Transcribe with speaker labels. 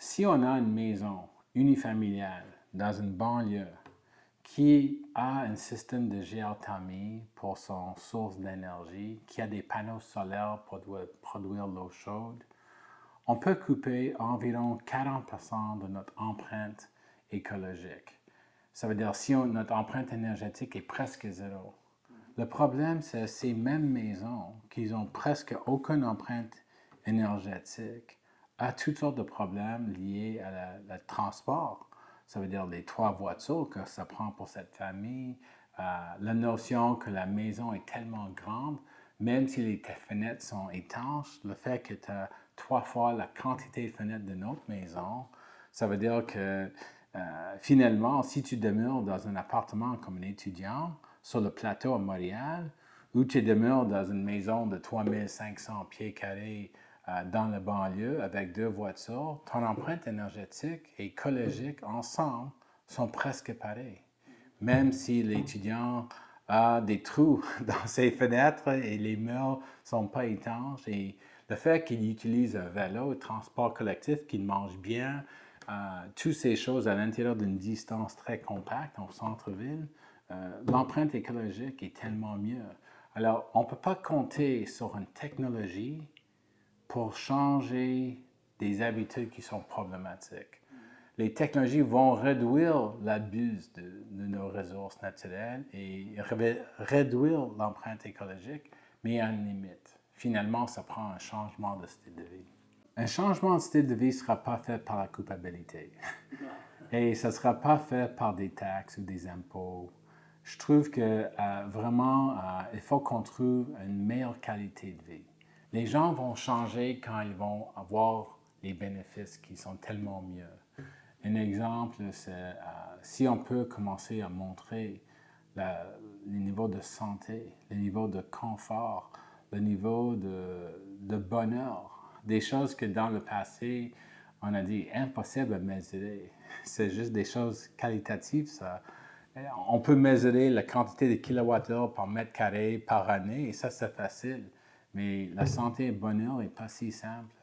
Speaker 1: Si on a une maison unifamiliale dans une banlieue qui a un système de géothermie pour son source d'énergie, qui a des panneaux solaires pour produire l'eau chaude, on peut couper environ 40% de notre empreinte écologique. Ça veut dire si notre empreinte énergétique est presque zéro. Le problème, c'est ces mêmes maisons qui ont presque aucune empreinte énergétique a toutes sortes de problèmes liés à le transport. Ça veut dire les 3 voitures que ça prend pour cette famille, la notion que la maison est tellement grande, même si les fenêtres sont étanches, le fait que tu as 3 fois la quantité de fenêtres de notre maison, ça veut dire que finalement, si tu demeures dans un appartement comme un étudiant sur le plateau à Montréal, ou tu demeures dans une maison de 3500 pieds carrés dans la banlieue avec 2 voitures, ton empreinte énergétique et écologique ensemble sont presque pareilles. Même si l'étudiant a des trous dans ses fenêtres et les murs ne sont pas étanches. Et le fait qu'il utilise un vélo, un transport collectif, qu'il mange bien, toutes ces choses à l'intérieur d'une distance très compacte en centre-ville, l'empreinte écologique est tellement mieux. Alors, on ne peut pas compter sur une technologie pour changer des habitudes qui sont problématiques. Les technologies vont réduire l'abus de nos ressources naturelles et réduire l'empreinte écologique, mais à une limite. Finalement, ça prend un changement de style de vie. Un changement de style de vie ne sera pas fait par la culpabilité. Et ça ne sera pas fait par des taxes ou des impôts. Je trouve que vraiment, il faut qu'on trouve une meilleure qualité de vie. Les gens vont changer quand ils vont avoir les bénéfices qui sont tellement mieux. Un exemple, c'est si on peut commencer à montrer le niveau de santé, le niveau de confort, le niveau de bonheur, des choses que dans le passé, on a dit impossible à mesurer. C'est juste des choses qualitatives, ça. On peut mesurer la quantité de kilowattheures par mètre carré par année, et ça, c'est facile. Mais la santé et le bonheur n'est pas si simple.